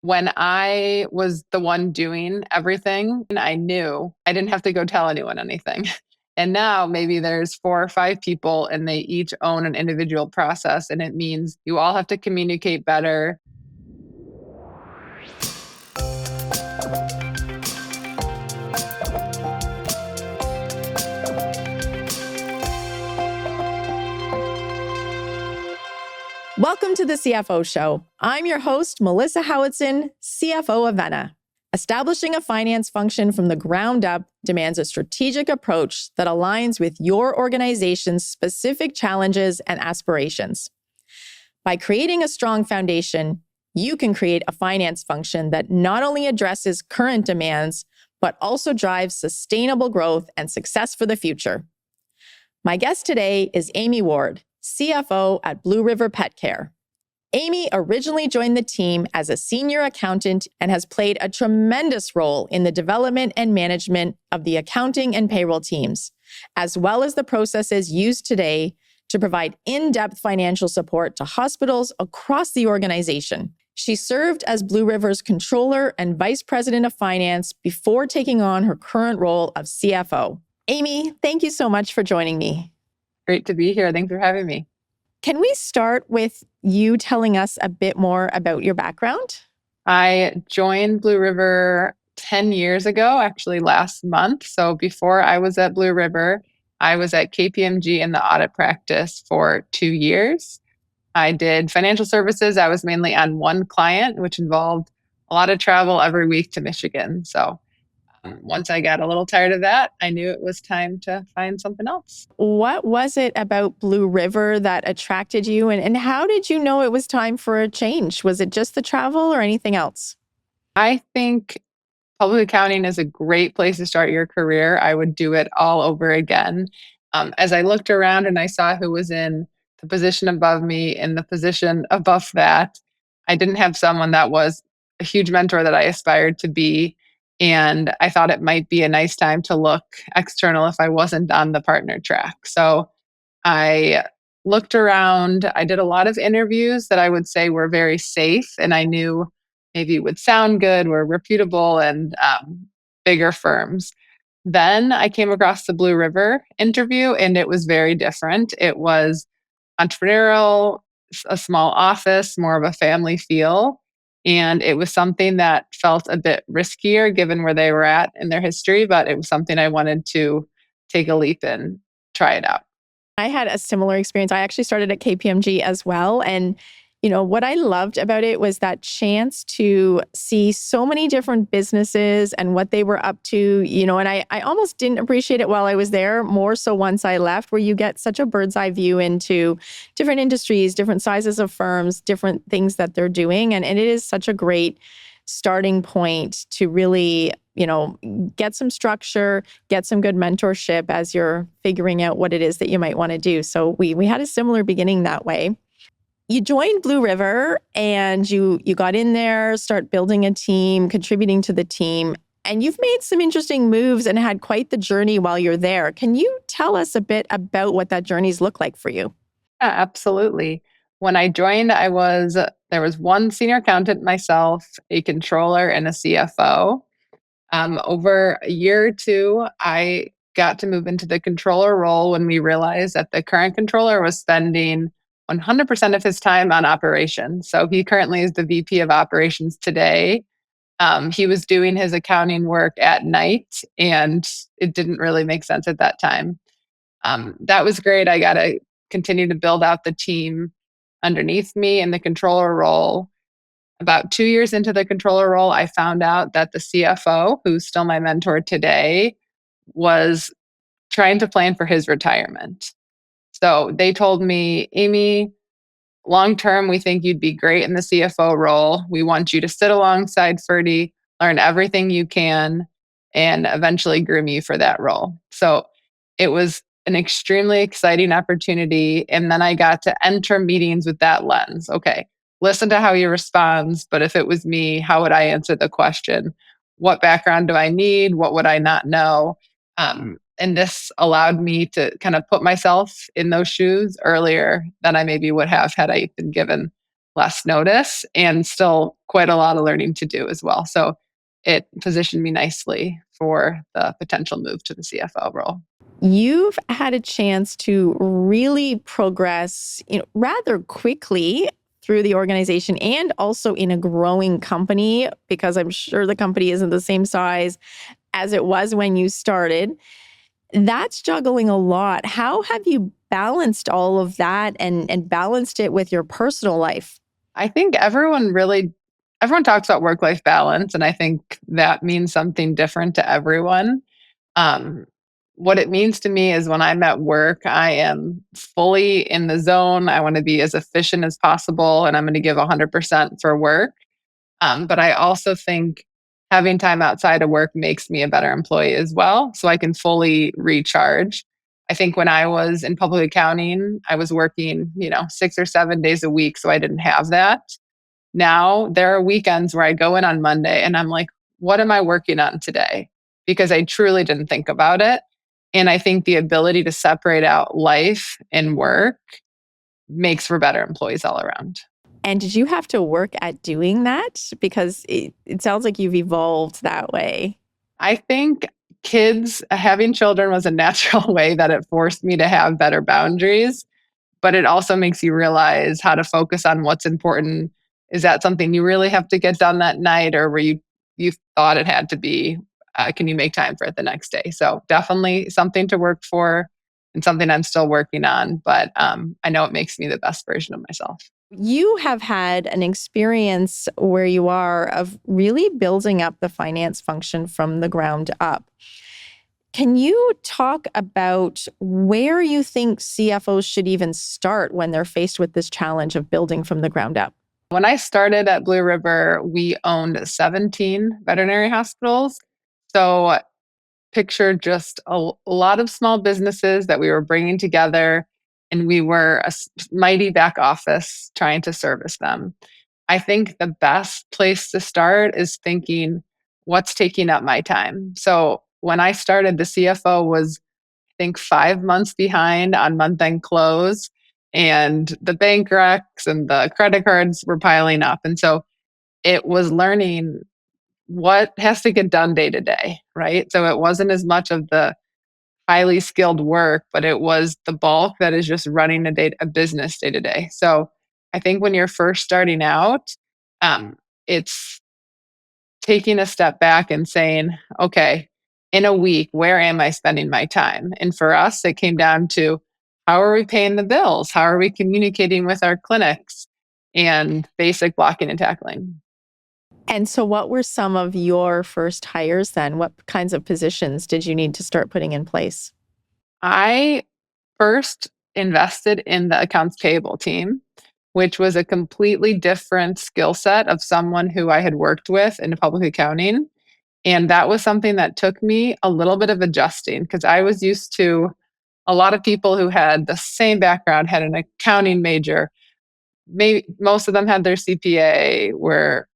When I was the one doing everything, and I knew I didn't have to go tell anyone anything. And now maybe there's 4 or 5 people and they each own an individual process. And it means you all have to communicate better. Welcome to the CFO Show. I'm your host, Melissa Howitson, CFO of Venna. Establishing a finance function from the ground up demands a strategic approach that aligns with your organization's specific challenges and aspirations. By creating a strong foundation, you can create a finance function that not only addresses current demands, but also drives sustainable growth and success for the future. My guest today is Amy Ward, CFO at Blue River Pet Care. Amy originally joined the team as a senior accountant and has played a tremendous role in the development and management of the accounting and payroll teams, as well as the processes used today to provide in-depth financial support to hospitals across the organization. She served as Blue River's controller and vice president of finance before taking on her current role of CFO. Amy, thank you so much for joining me. Great to be here. Thanks for having me. Can we start with you telling us a bit more about your background? I joined Blue River 10 years ago, actually last month. So before I was at Blue River, I was at KPMG in the audit practice for 2 years. I did financial services. I was mainly on one client, which involved a lot of travel every week to Michigan. So once I got a little tired of that, I knew it was time to find something else. What was it about Blue River that attracted you? And how did you know it was time for a change? Was it just the travel or anything else? I think public accounting is a great place to start your career. I would do it all over again. As I looked around and I saw who was in the position above me and the position above that, I didn't have someone that was a huge mentor that I aspired to be. And I thought it might be a nice time to look external if I wasn't on the partner track. So I looked around. I did a lot of interviews that I would say were very safe, and I knew maybe would sound good, were reputable, and bigger firms. Then I came across the Blue River interview, and it was very different. It was entrepreneurial, a small office, more of a family feel. And it was something that felt a bit riskier given where they were at in their history, but it was something I wanted to take a leap and try it out. I had a similar experience. I actually started at KPMG as well. And, what I loved about it was that chance to see so many different businesses and what they were up to, and I almost didn't appreciate it while I was there, more so once I left, where you get such a bird's eye view into different industries, different sizes of firms, different things that they're doing. And it is such a great starting point to really, get some structure, get some good mentorship as you're figuring out what it is that you might want to do. So we had a similar beginning that way. You joined Blue River and you got in there, start building a team, contributing to the team, and you've made some interesting moves and had quite the journey while you're there. Can you tell us a bit about what that journey's looked like for you? Yeah, absolutely. When I joined, there was one senior accountant, myself, a controller, and a CFO. Over a year or two, I got to move into the controller role when we realized that the current controller was spending 100% of his time on operations. So he currently is the VP of operations today. He was doing his accounting work at night, and it didn't really make sense at that time. That was great. I got to continue to build out the team underneath me in the controller role. About 2 years into the controller role, I found out that the CFO, who's still my mentor today, was trying to plan for his retirement. So they told me, Amy, long term, we think you'd be great in the CFO role. We want you to sit alongside Ferdy, learn everything you can, and eventually groom you for that role. So it was an extremely exciting opportunity. And then I got to enter meetings with that lens. Okay, listen to how he responds. But if it was me, how would I answer the question? What background do I need? What would I not know? And this allowed me to kind of put myself in those shoes earlier than I maybe would have had I been given less notice and still quite a lot of learning to do as well. So it positioned me nicely for the potential move to the CFO role. You've had a chance to really progress, rather quickly through the organization and also in a growing company, because I'm sure the company isn't the same size as it was when you started. That's juggling a lot. How have you balanced all of that and balanced it with your personal life? I think everyone talks about work-life balance, and I think that means something different to everyone. Um, what it means to me is when I'm at work, I am fully in the zone. I want to be as efficient as possible, and I'm going to give 100% for work. But I also think having time outside of work makes me a better employee as well, so I can fully recharge. I think when I was in public accounting, I was working, 6 or 7 days a week, so I didn't have that. Now there are weekends where I go in on Monday and I'm like, what am I working on today? Because I truly didn't think about it. And I think the ability to separate out life and work makes for better employees all around. And did you have to work at doing that? Because it sounds like you've evolved that way. I think having children was a natural way that it forced me to have better boundaries, but it also makes you realize how to focus on what's important. Is that something you really have to get done that night, or were you thought it had to be? Can you make time for it the next day? So definitely something to work for, and something I'm still working on. But I know it makes me the best version of myself. You have had an experience where you are of really building up the finance function from the ground up. Can you talk about where you think CFOs should even start when they're faced with this challenge of building from the ground up? When I started at Blue River, we owned 17 veterinary hospitals. So picture just a lot of small businesses that we were bringing together, and we were a mighty back office trying to service them. I think the best place to start is thinking, what's taking up my time? So when I started, the CFO was, I think, 5 months behind on month end close, and the bank recs and the credit cards were piling up. And so it was learning what has to get done day to day, right? So it wasn't as much of the highly skilled work, but it was the bulk that is just running a business day to day. So I think when you're first starting out, it's taking a step back and saying, okay, in a week, where am I spending my time? And for us, it came down to, how are we paying the bills? How are we communicating with our clinics? And basic blocking and tackling. And so, what were some of your first hires then? What kinds of positions did you need to start putting in place? I first invested in the accounts payable team, which was a completely different skill set of someone who I had worked with in public accounting. And that was something that took me a little bit of adjusting, because I was used to a lot of people who had the same background, had an accounting major. Maybe most of them had their CPA, were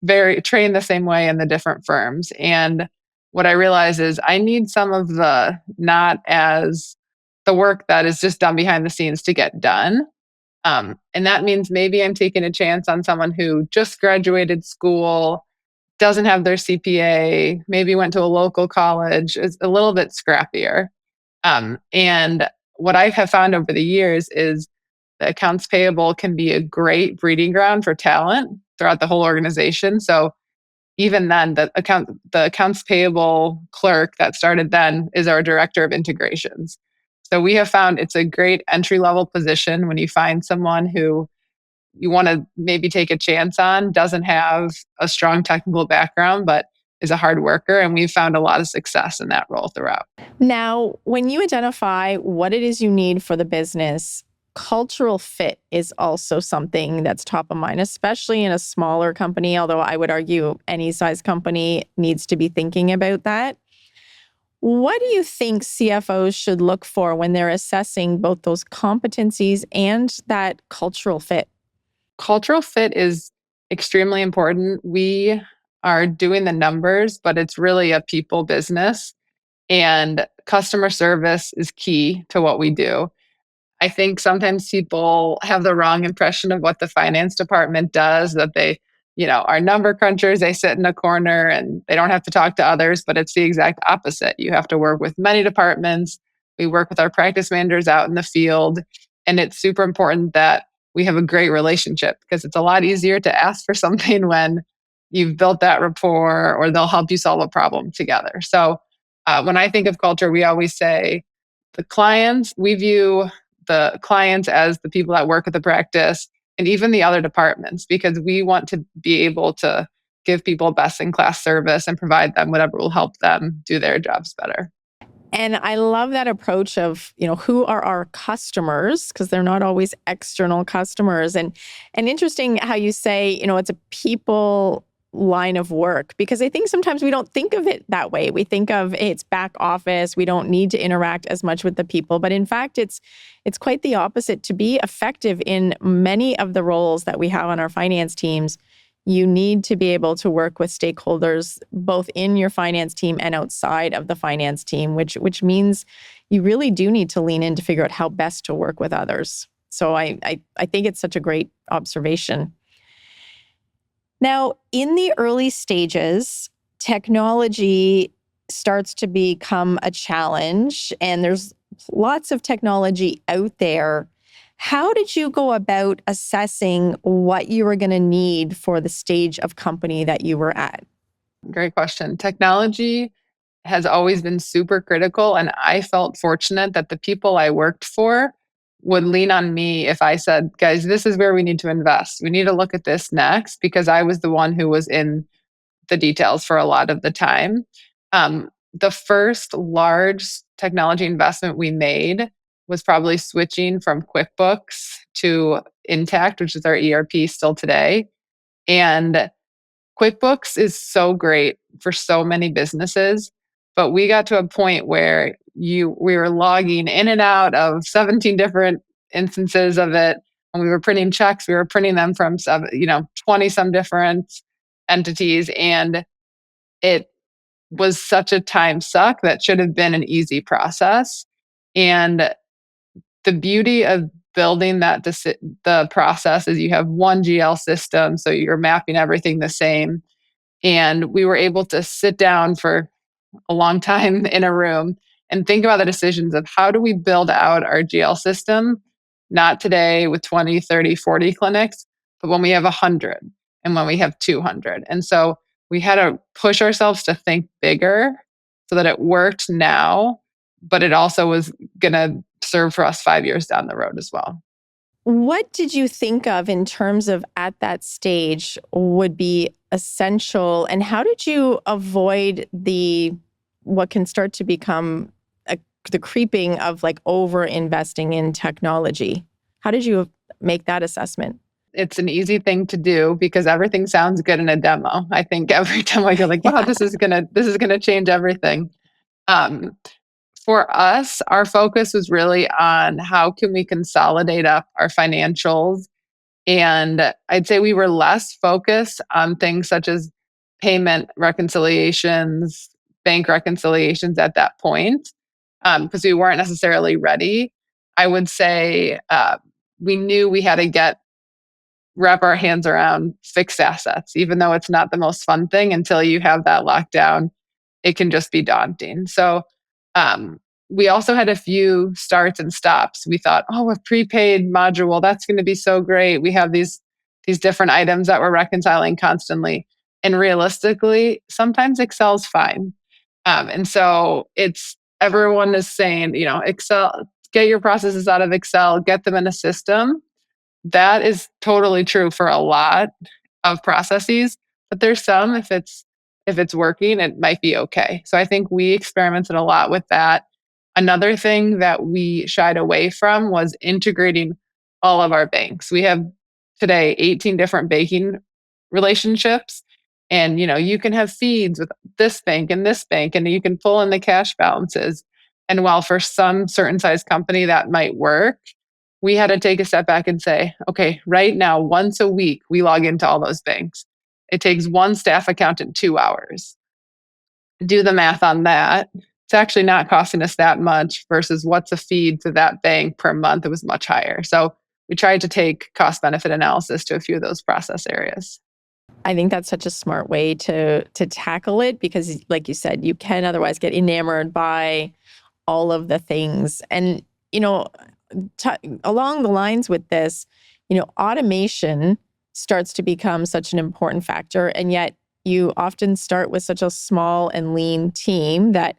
very trained the same way in the different firms. And what I realize is I need some of the work that is just done behind the scenes to get done. And that means maybe I'm taking a chance on someone who just graduated school, doesn't have their CPA, maybe went to a local college, is a little bit scrappier. And what I have found over the years is the accounts payable can be a great breeding ground for talent throughout the whole organization. So even then, the accounts payable clerk that started then is our director of integrations. So we have found it's a great entry level position when you find someone who you want to maybe take a chance on, doesn't have a strong technical background, but is a hard worker. And we've found a lot of success in that role throughout. Now, when you identify what it is you need for the business, cultural fit is also something that's top of mind, especially in a smaller company, although I would argue any size company needs to be thinking about that. What do you think CFOs should look for when they're assessing both those competencies and that cultural fit? Cultural fit is extremely important. We are doing the numbers, but it's really a people business, and customer service is key to what we do. I think sometimes people have the wrong impression of what the finance department does, that they, are number crunchers. They sit in a corner and they don't have to talk to others, but it's the exact opposite. You have to work with many departments. We work with our practice managers out in the field. And it's super important that we have a great relationship because it's a lot easier to ask for something when you've built that rapport or they'll help you solve a problem together. So when I think of culture, we always say we view the clients as the people that work at the practice and even the other departments because we want to be able to give people best in class service and provide them whatever will help them do their jobs better. And I love that approach of, who are our customers, because they're not always external customers. And interesting how you say, it's a people line of work, because I think sometimes we don't think of it that way. We think of it's back office. We don't need to interact as much with the people. But in fact, it's quite the opposite. To be effective in many of the roles that we have on our finance teams, you need to be able to work with stakeholders both in your finance team and outside of the finance team, which means you really do need to lean in to figure out how best to work with others. So I think it's such a great observation. Now, in the early stages, technology starts to become a challenge, and there's lots of technology out there. How did you go about assessing what you were going to need for the stage of company that you were at? Great question. Technology has always been super critical, and I felt fortunate that the people I worked for would lean on me if I said, guys, this is where we need to invest. We need to look at this next because I was the one who was in the details for a lot of the time. The first large technology investment we made was probably switching from QuickBooks to Intact, which is our ERP still today. And QuickBooks is so great for so many businesses, but we got to a point where we were logging in and out of 17 different instances of it. When we were printing checks, we were printing them from 20 some different entities. And it was such a time suck that should have been an easy process. And the beauty of building the process is you have one GL system, so you're mapping everything the same. And we were able to sit down for a long time in a room and think about the decisions of how do we build out our GL system, not today with 20, 30, 40 clinics, but when we have 100 and when we have 200. And so we had to push ourselves to think bigger so that it worked now, but it also was going to serve for us 5 years down the road as well. What did you think of in terms of at that stage would be essential, and how did you avoid what can start to become the creeping of like over investing in technology? How did you make that assessment? It's an easy thing to do because everything sounds good in a demo. I think every time I go like, wow, this is gonna change everything. Um, for us, our focus was really on how can we consolidate up our financials. And I'd say we were less focused on things such as payment reconciliations, bank reconciliations at that point, because we weren't necessarily ready. I would say we knew we had to wrap our hands around fixed assets, even though it's not the most fun thing until you have that locked down. It can just be daunting. So um, we also had a few starts and stops. We thought, oh, a prepaid module, that's going to be so great. We have these different items that we're reconciling constantly. And realistically, sometimes Excel's fine. And so everyone is saying, Excel, get your processes out of Excel, get them in a system. That is totally true for a lot of processes, but there's some, if it's working, it might be okay. So I think we experimented a lot with that. Another thing that we shied away from was integrating all of our banks. We have today 18 different banking relationships, and you can have feeds with this bank and you can pull in the cash balances. And while for some certain size company that might work, we had to take a step back and say, okay, right now, once a week, we log into all those banks. It takes one staff accountant 2 hours. Do the math on that. it's actually not costing us that much versus what's a feed to that bank per month. It was much higher. So we tried to take cost benefit analysis to a few of those process areas. I think that's such a smart way to tackle it because, like you said, you can otherwise get enamored by all of the things. And, you know, along the lines with this, automation starts to become such an important factor. And yet you often start with such a small and lean team that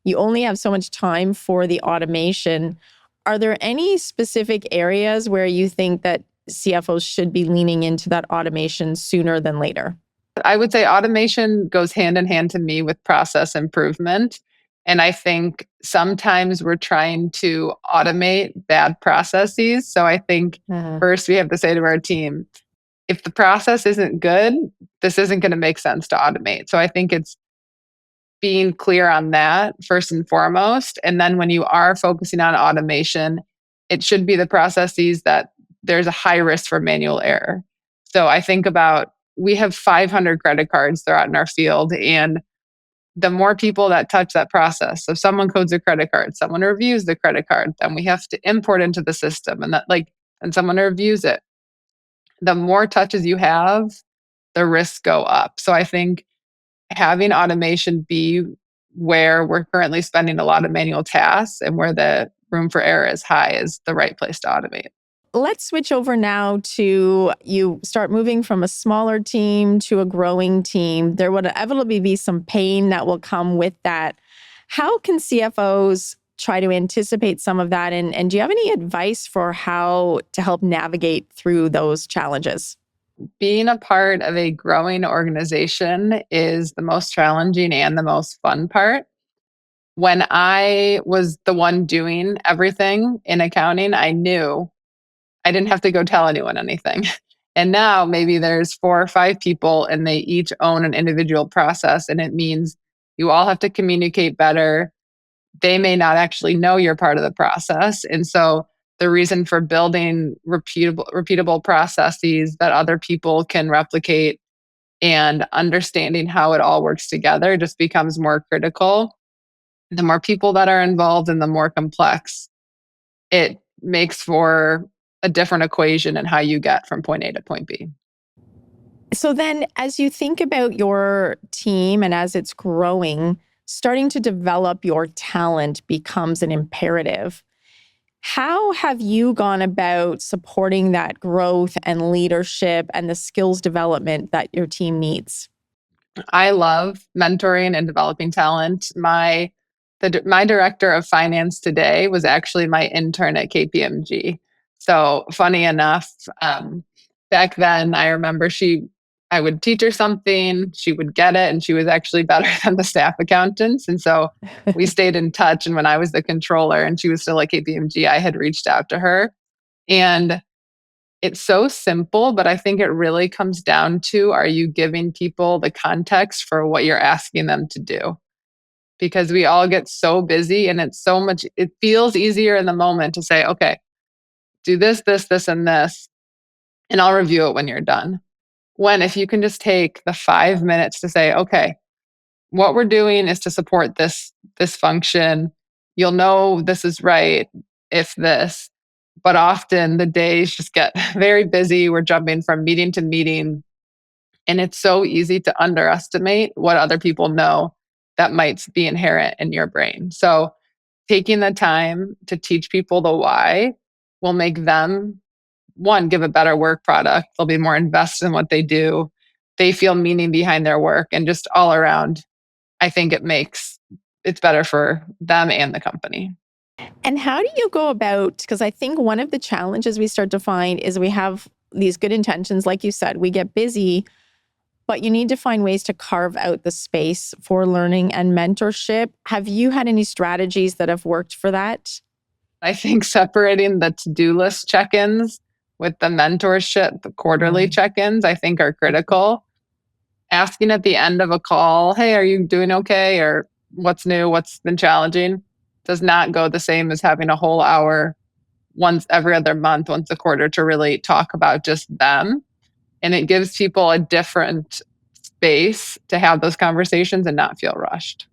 you only have so much time for the automation. Are there any specific areas where you think that CFOs should be leaning into that automation sooner than later? I would say automation goes hand in hand to me with process improvement. And I think sometimes we're trying to automate bad processes. So I think first we have to say to our team, if the process isn't good, this isn't going to make sense to automate. So I think it's being clear on that first and foremost. And then when you are focusing on automation, it should be the processes that there's a high risk for manual error. So I think about we have 500 credit cards throughout in our field, and the more people that touch that process, so someone codes a credit card, someone reviews the credit card, then we have to import into the system, and someone reviews it. The more touches you have, the risks go up. So I think having automation be where we're currently spending a lot of manual tasks and where the room for error is high is the right place to automate. Let's switch over now to you start moving from a smaller team to a growing team. There would inevitably be some pain that will come with that. How can CFOs try to anticipate some of that? And do you have any advice for how to help navigate through those challenges? Being a part of a growing organization is the most challenging and the most fun part. When I was the one doing everything in accounting, I knew I didn't have to go tell anyone anything. And now maybe there's 4 or 5 people and they each own an individual process. And it means you all have to communicate better. They may not actually know you're part of the process. And so the reason for building repeatable processes that other people can replicate and understanding how it all works together just becomes more critical. The more people that are involved and the more complex it makes for a different equation in how you get from point A to point B. So then, as you think about your team and as it's growing, starting to develop your talent becomes an imperative. How have you gone about supporting that growth and leadership and the skills development that your team needs? I love mentoring and developing talent. My director of finance today was actually my intern at KPMG. So funny enough, back then I remember I would teach her something, she would get it, and she was actually better than the staff accountants. And so we stayed in touch. And when I was the controller and she was still at KPMG, I had reached out to her. And it's so simple, but I think it really comes down to, are you giving people the context for what you're asking them to do? Because we all get so busy and it feels easier in the moment to say, okay, do this, this, this, and this, and I'll review it when you're done. When if you can just take the 5 minutes to say, okay, what we're doing is to support this function. You'll know this is right if this, but often the days just get very busy. We're jumping from meeting to meeting, and it's so easy to underestimate what other people know that might be inherent in your brain. So taking the time to teach people the why will make them, one, give a better work product. They'll be more invested in what they do. They feel meaning behind their work, and just all around, I think it's better for them and the company. And how do you go about, because I think one of the challenges we start to find is we have these good intentions, like you said, we get busy, but you need to find ways to carve out the space for learning and mentorship. Have you had any strategies that have worked for that? I think separating the to-do list check-ins with the mentorship, the quarterly check-ins, I think are critical. Asking at the end of a call, hey, are you doing okay? Or what's new? What's been challenging? Does not go the same as having a whole hour once every other month, once a quarter to really talk about just them. And it gives people a different space to have those conversations and not feel rushed.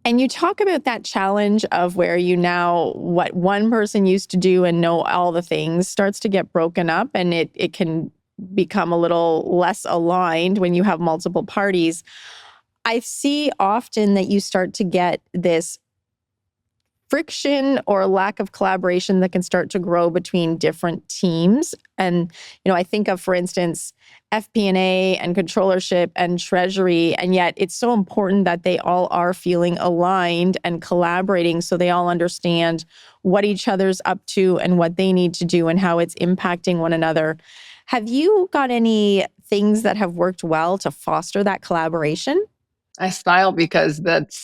And you talk about that challenge of where you now, what one person used to do and know all the things starts to get broken up, and it can become a little less aligned when you have multiple parties. I see often that you start to get this friction or lack of collaboration that can start to grow between different teams. And, I think of, for instance, FP&A and controllership and treasury. And yet it's so important that they all are feeling aligned and collaborating so they all understand what each other's up to and what they need to do and how it's impacting one another. Have you got any things that have worked well to foster that collaboration? I smile because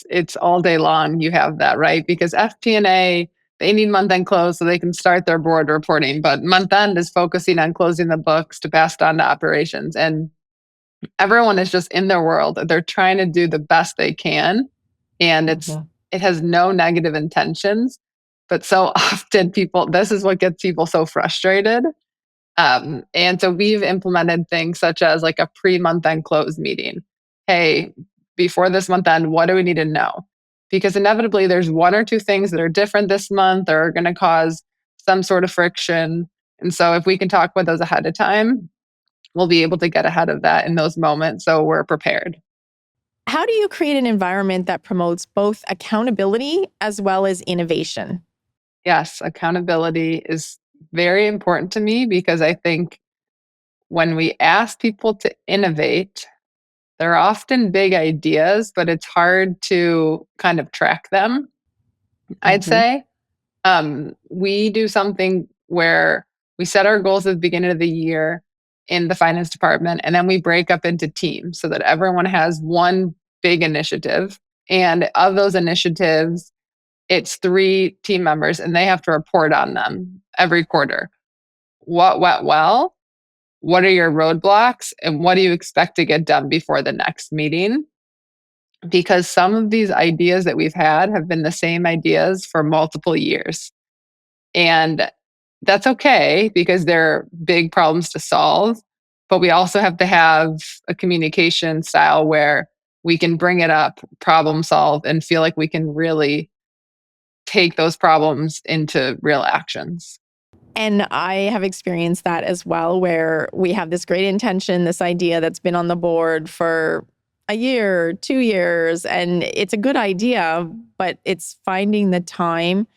it's all day long. You have that, right? Because FP&A, they need month end close so they can start their board reporting. But month end is focusing on closing the books to pass it on to operations. And everyone is just in their world. They're trying to do the best they can. And Mhm. it has no negative intentions. But so often this is what gets people so frustrated. And so we've implemented things such as like a pre-month end close meeting. Hey, before this month end, what do we need to know? Because inevitably there's one or two things that are different this month or are going to cause some sort of friction. And so if we can talk with those ahead of time, we'll be able to get ahead of that in those moments so we're prepared. How do you create an environment that promotes both accountability as well as innovation? Yes, accountability is very important to me because I think when we ask people to innovate, they're often big ideas, but it's hard to kind of track them, I'd Mhm. say. We do something where we set our goals at the beginning of the year in the finance department, and then we break up into teams so that everyone has one big initiative. And of those initiatives, it's three team members, and they have to report on them every quarter. What went well? What are your roadblocks? And what do you expect to get done before the next meeting? Because some of these ideas that we've had have been the same ideas for multiple years. And that's okay because they're big problems to solve. But we also have to have a communication style where we can bring it up, problem solve, and feel like we can really take those problems into real actions. And I have experienced that as well, where we have this great intention, this idea that's been on the board for a year, 2 years, and it's a good idea, but it's finding the time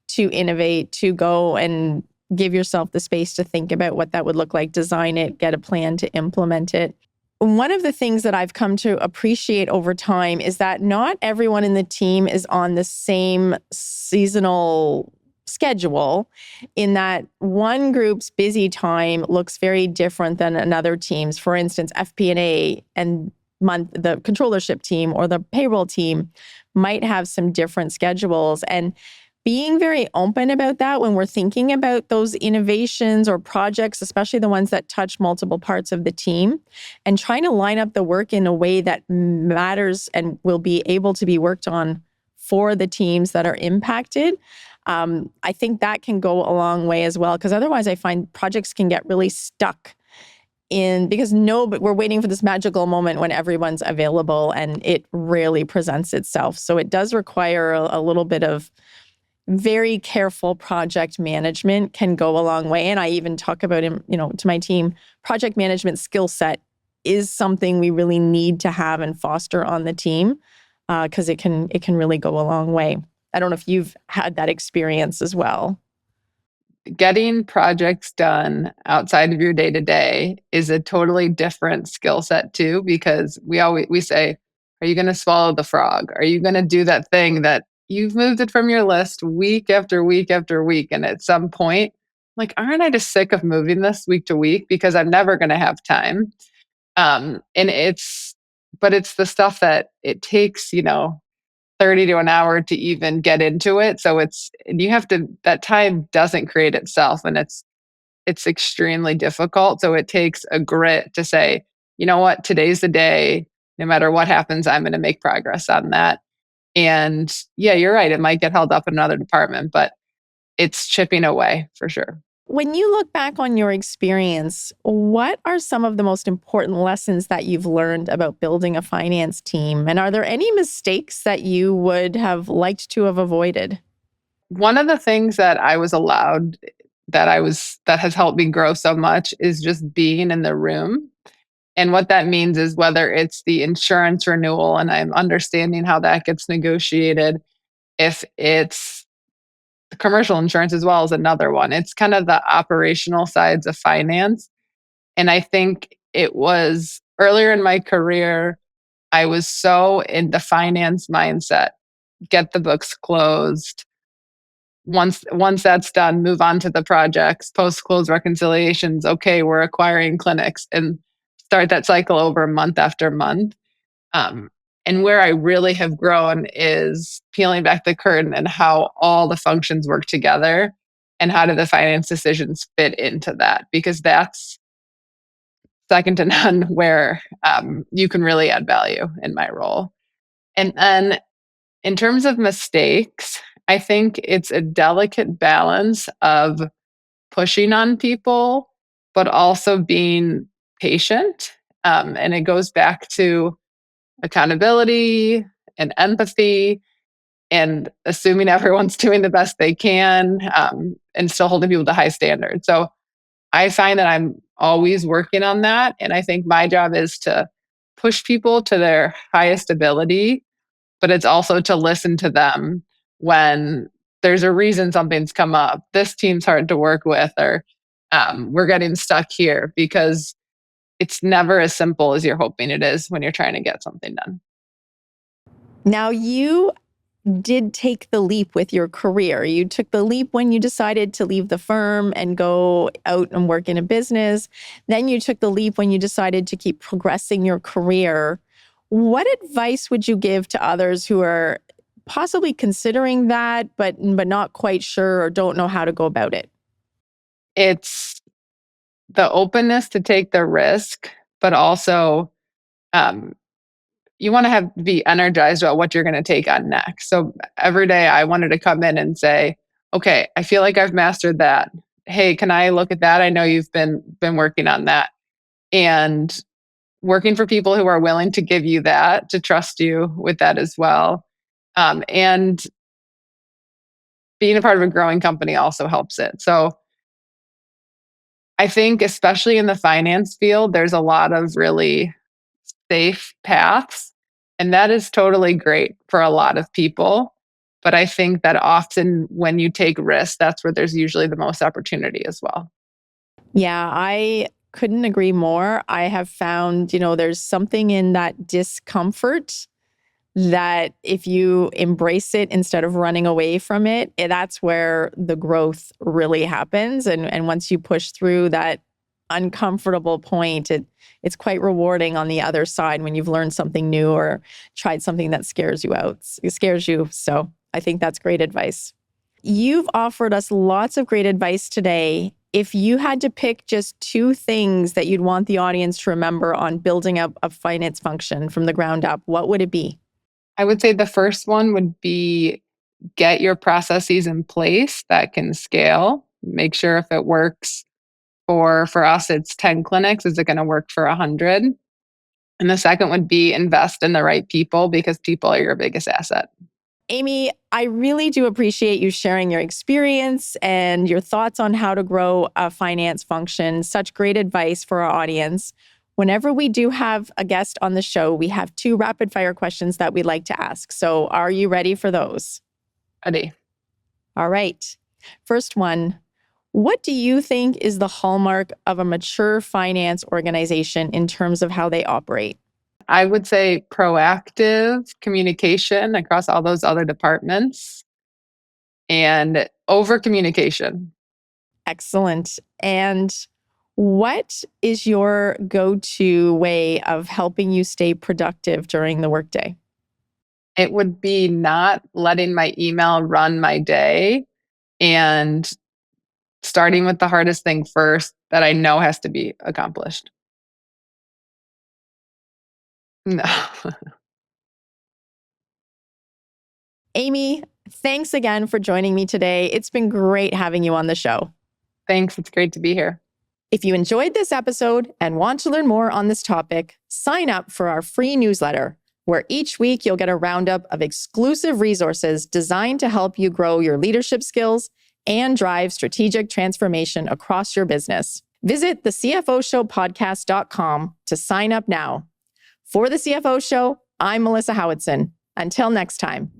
to innovate, to go and give yourself the space to think about what that would look like, design it, get a plan to implement it. One of the things that I've come to appreciate over time is that not everyone in the team is on the same seasonal schedule, in that one group's busy time looks very different than another team's. For instance, FP&A and the controllership team or the payroll team might have some different schedules. And being very open about that when we're thinking about those innovations or projects, especially the ones that touch multiple parts of the team, and trying to line up the work in a way that matters and will be able to be worked on for the teams that are impacted. I think that can go a long way as well, because otherwise I find projects can get really stuck because but we're waiting for this magical moment when everyone's available, and it rarely presents itself. So it does require a little bit of very careful project management can go a long way. And I even talk about him, to my team, project management skill set is something we really need to have and foster on the team, because it can really go a long way. I don't know if you've had that experience as well. Getting projects done outside of your day to day is a totally different skill set too, because we say, are you going to swallow the frog? Are you going to do that thing that you've moved it from your list week after week after week? And at some point, like, aren't I just sick of moving this week to week because I'm never going to have time? And but it's the stuff that it takes, 30 to an hour to even get into it. So that time doesn't create itself, and it's extremely difficult. So it takes a grit to say, you know what, today's the day. No matter what happens, I'm going to make progress on that. And yeah, you're right. It might get held up in another department, but it's chipping away for sure. When you look back on your experience, what are some of the most important lessons that you've learned about building a finance team? And are there any mistakes that you would have liked to have avoided? One of the things that I was allowed that has helped me grow so much is just being in the room. And what that means is whether it's the insurance renewal and I'm understanding how that gets negotiated, if it's the commercial insurance as well as another one. It's kind of the operational sides of finance. And I think it was earlier in my career, I was so in the finance mindset, get the books closed. Once that's done, move on to the projects, post close reconciliations. Okay, we're acquiring clinics and start that cycle over month after month. Um, and where I really have grown is peeling back the curtain and how all the functions work together and how do the finance decisions fit into that, because that's second to none where you can really add value in my role. And then in terms of mistakes, I think it's a delicate balance of pushing on people, but also being patient. And it goes back to accountability and empathy and assuming everyone's doing the best they can, and still holding people to high standards. So I find that I'm always working on that. And I think my job is to push people to their highest ability, but it's also to listen to them when there's a reason something's come up. This team's hard to work with, or we're getting stuck here, because it's never as simple as you're hoping it is when you're trying to get something done. Now, you did take the leap with your career. You took the leap when you decided to leave the firm and go out and work in a business. Then you took the leap when you decided to keep progressing your career. What advice would you give to others who are possibly considering that, but not quite sure or don't know how to go about it? It's the openness to take the risk, but also um, you want to be energized about what you're going to take on next. So every day I wanted to come in and say, okay, I feel like I've mastered that. Hey, can I look at that? I know you've been working on that. And working for people who are willing to give you that, to trust you with that as well. And being a part of a growing company also helps it. So I think, especially in the finance field, there's a lot of really safe paths. And that is totally great for a lot of people. But I think that often when you take risks, that's where there's usually the most opportunity as well. Yeah, I couldn't agree more. I have found, there's something in that discomfort that if you embrace it instead of running away from it, that's where the growth really happens. And once you push through that uncomfortable point, it's quite rewarding on the other side when you've learned something new or tried something that scares you out. It scares you. So I think that's great advice. You've offered us lots of great advice today. If you had to pick just two things that you'd want the audience to remember on building up a finance function from the ground up, what would it be? I would say the first one would be get your processes in place that can scale. Make sure if it works for us, it's 10 clinics. Is it going to work for 100? And the second would be invest in the right people, because people are your biggest asset. Amy, I really do appreciate you sharing your experience and your thoughts on how to grow a finance function. Such great advice for our audience. Whenever we do have a guest on the show, we have two rapid fire questions that we'd like to ask. So are you ready for those? Ready? All right. First one, what do you think is the hallmark of a mature finance organization in terms of how they operate? I would say proactive communication across all those other departments and over communication. Excellent. And what is your go-to way of helping you stay productive during the workday? It would be not letting my email run my day and starting with the hardest thing first that I know has to be accomplished. No. Amy, thanks again for joining me today. It's been great having you on the show. Thanks. It's great to be here. If you enjoyed this episode and want to learn more on this topic, sign up for our free newsletter, where each week you'll get a roundup of exclusive resources designed to help you grow your leadership skills and drive strategic transformation across your business. Visit thecfoshowpodcast.com to sign up now. For the CFO Show, I'm Melissa Howitson. Until next time.